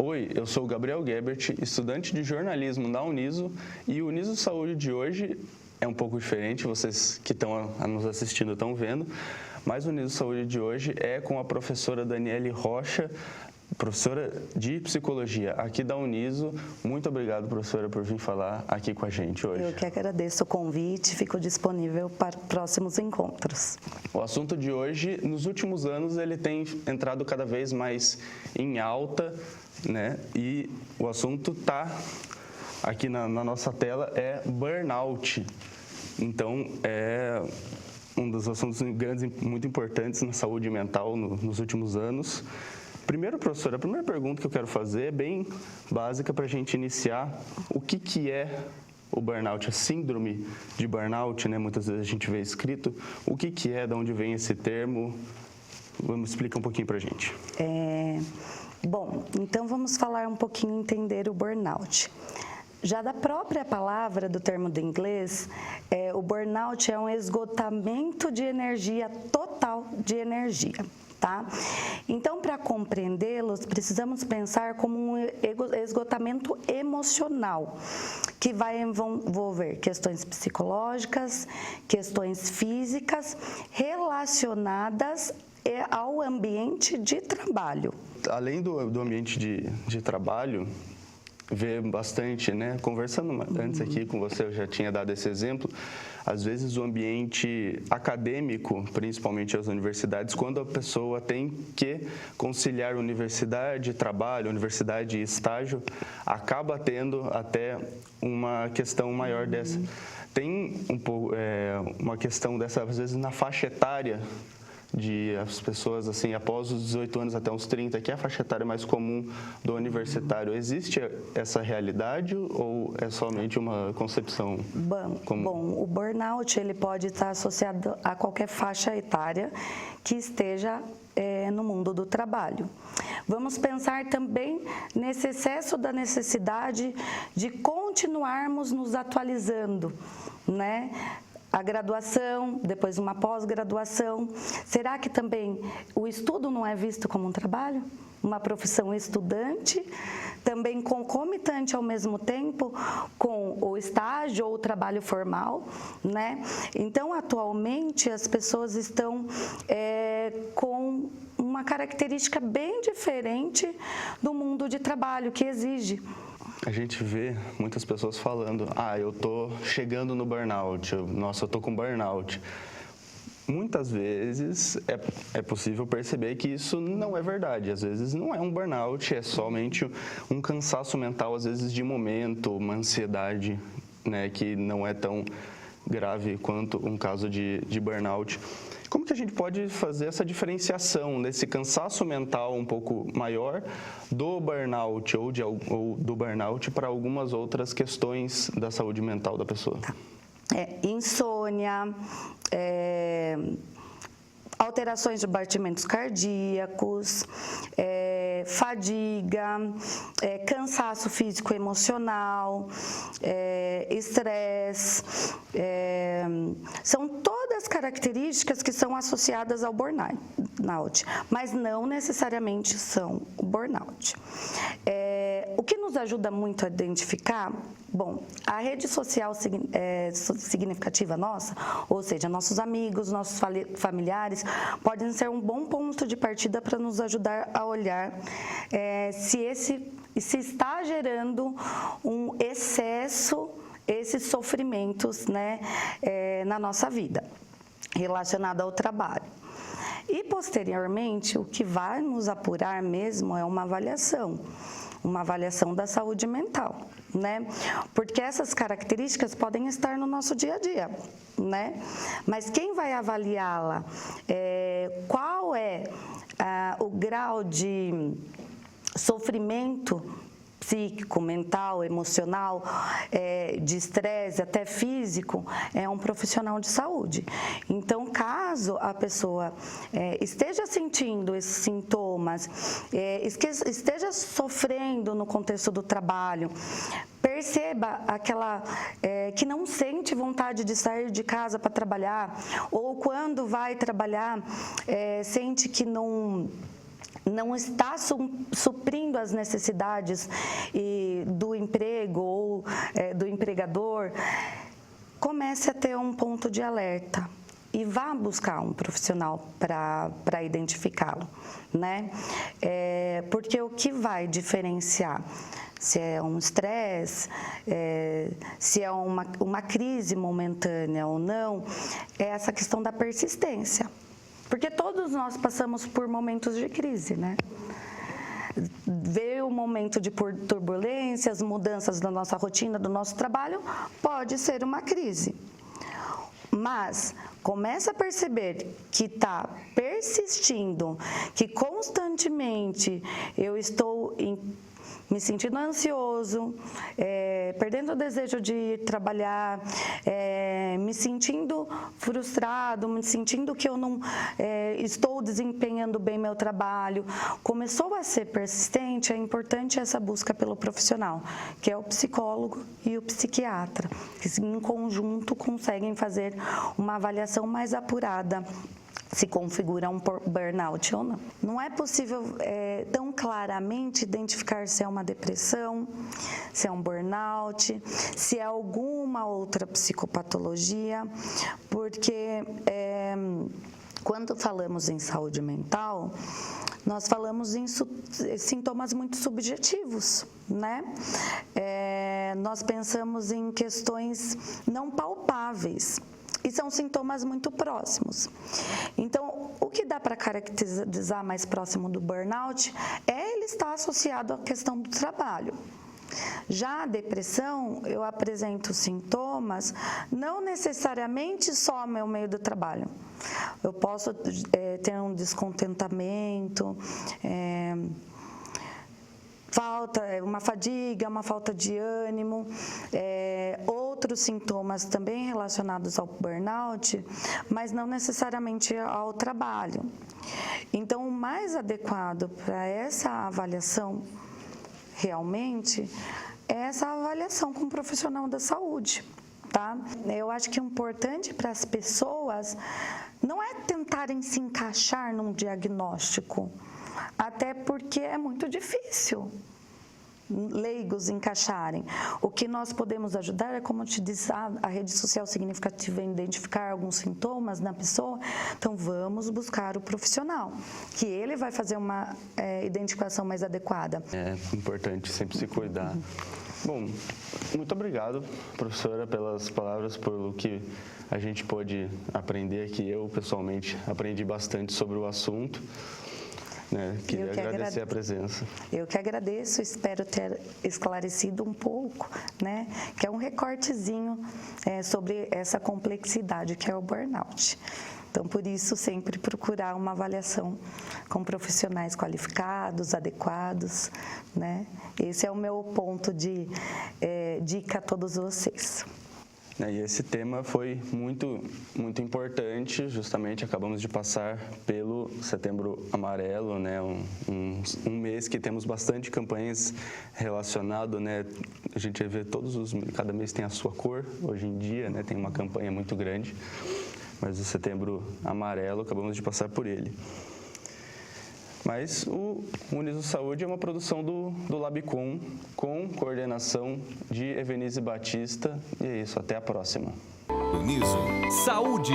Oi, eu sou o Gabriel Gebert, estudante de jornalismo na Uniso, e o Uniso Saúde de hoje é um pouco diferente, vocês que estão nos assistindo estão vendo, mas o Uniso Saúde de hoje é com a professora Daniele Rocha, professora de Psicologia aqui da Uniso. Muito obrigado, professora, por vir falar aqui com a gente hoje. Eu que agradeço o convite, fico disponível para próximos encontros. O assunto de hoje, nos últimos anos, ele tem entrado cada vez mais em alta, né? E o assunto está aqui na nossa tela, é burnout. Então, é um dos assuntos grandes, muito importantes na saúde mental nos últimos anos. Primeiro, professora, a primeira pergunta que eu quero fazer é bem básica para a gente iniciar. O que é o burnout, a síndrome de burnout, né? Muitas vezes a gente vê escrito. O que é, de onde vem esse termo? Vamos explicar um pouquinho para a gente. Bom, então vamos falar um pouquinho, entender o burnout. Já da própria palavra, do termo do inglês, o burnout é um esgotamento de energia, total de energia. Tá? Então, para compreendê-los, precisamos pensar como um esgotamento emocional, que vai envolver questões psicológicas, questões físicas, relacionadas ao ambiente de trabalho. Além do ambiente de trabalho, vê bastante, né? Conversando antes aqui com você, eu já tinha dado esse exemplo. Às vezes o ambiente acadêmico, principalmente as universidades, quando a pessoa tem que conciliar universidade, trabalho, universidade e estágio, acaba tendo até uma questão maior dessa. Tem uma questão dessa, às vezes, na faixa etária, de as pessoas, assim, após os 18 anos até uns 30, que é a faixa etária mais comum do universitário. Existe essa realidade ou é somente uma concepção comum? Bom, o burnout ele pode estar associado a qualquer faixa etária que esteja no mundo do trabalho. Vamos pensar também nesse excesso da necessidade de continuarmos nos atualizando, né? A graduação, depois uma pós-graduação. Será que também o estudo não é visto como um trabalho? Uma profissão estudante, também concomitante ao mesmo tempo com o estágio ou o trabalho formal, né? Então, atualmente, as pessoas estão com uma característica bem diferente do mundo de trabalho que exige. A gente vê muitas pessoas falando, eu tô chegando no burnout, nossa, eu tô com burnout. Muitas vezes é possível perceber que isso não é verdade. Às vezes não é um burnout, é somente um cansaço mental, às vezes de momento, uma ansiedade, né, que não é tão grave quanto um caso de burnout. Como que a gente pode fazer essa diferenciação desse cansaço mental um pouco maior do burnout ou do burnout para algumas outras questões da saúde mental da pessoa? Insônia, alterações de batimentos cardíacos, fadiga, cansaço físico e emocional, estresse, são todas características que são associadas ao burnout, mas não necessariamente são o burnout. O que nos ajuda muito a identificar, bom, a rede social significativa nossa, ou seja, nossos amigos, nossos familiares, podem ser um bom ponto de partida para nos ajudar a olhar se está gerando um excesso, esses sofrimentos, né, na nossa vida, relacionado ao trabalho. E, posteriormente, o que vai nos apurar mesmo é uma avaliação da saúde mental, né? Porque essas características podem estar no nosso dia a dia, né? Mas quem vai avaliá-la? Qual é o grau de sofrimento psíquico, mental, emocional, de estresse, até físico, é um profissional de saúde. Então, caso a pessoa esteja sentindo esses sintomas, esteja sofrendo no contexto do trabalho, perceba aquela que não sente vontade de sair de casa para trabalhar, ou quando vai trabalhar, sente que não não está suprindo as necessidades do emprego ou do empregador, comece a ter um ponto de alerta e vá buscar um profissional para identificá-lo, né? Porque o que vai diferenciar se é um estresse, se é uma crise momentânea ou não, é essa questão da persistência. Porque todos nós passamos por momentos de crise, né? Ver o momento de turbulências, mudanças da nossa rotina, do nosso trabalho, pode ser uma crise. Mas começa a perceber que está persistindo, que constantemente eu estou me sentindo ansioso, perdendo o desejo de ir trabalhar, me sentindo frustrado, me sentindo que eu não estou desempenhando bem meu trabalho. Começou a ser persistente, é importante essa busca pelo profissional, que é o psicólogo e o psiquiatra, que em conjunto conseguem fazer uma avaliação mais apurada se configura um burnout ou não. Não é possível tão claramente identificar se é uma depressão, se é um burnout, se é alguma outra psicopatologia, porque quando falamos em saúde mental, nós falamos em sintomas muito subjetivos, né? Nós pensamos em questões não palpáveis. E são sintomas muito próximos. Então, o que dá para caracterizar mais próximo do burnout ele estar associado à questão do trabalho. Já a depressão, eu apresento sintomas não necessariamente só no meio do trabalho. Eu posso ter um descontentamento, uma fadiga, uma falta de ânimo, outros sintomas também relacionados ao burnout, mas não necessariamente ao trabalho. Então, o mais adequado para essa avaliação realmente é essa avaliação com um profissional da saúde, tá? Eu acho que o importante para as pessoas não é tentarem se encaixar num diagnóstico, até porque é muito difícil leigos encaixarem. O que nós podemos ajudar é, como eu te disse, a rede social significativa em identificar alguns sintomas na pessoa. Então, vamos buscar o profissional, que ele vai fazer uma identificação mais adequada. É importante sempre se cuidar. Bom, muito obrigado, professora, pelas palavras, pelo que a gente pôde aprender aqui. Eu, pessoalmente, aprendi bastante sobre o assunto. Queria agradecer a presença. Eu que agradeço, espero ter esclarecido um pouco, né? Que é um recortezinho sobre essa complexidade que é o burnout. Então, por isso, sempre procurar uma avaliação com profissionais qualificados, adequados, né? Esse é o meu ponto de dica a todos vocês. E esse tema foi muito importante, justamente acabamos de passar pelo Setembro Amarelo, né? Um mês que temos bastante campanhas relacionadas, né? A gente vê cada mês tem a sua cor, hoje em dia, né? Tem uma campanha muito grande, mas o Setembro Amarelo, acabamos de passar por ele. Mas o Uniso Saúde é uma produção do Labicom, com coordenação de Evenise Batista. E é isso, até a próxima. Uniso Saúde.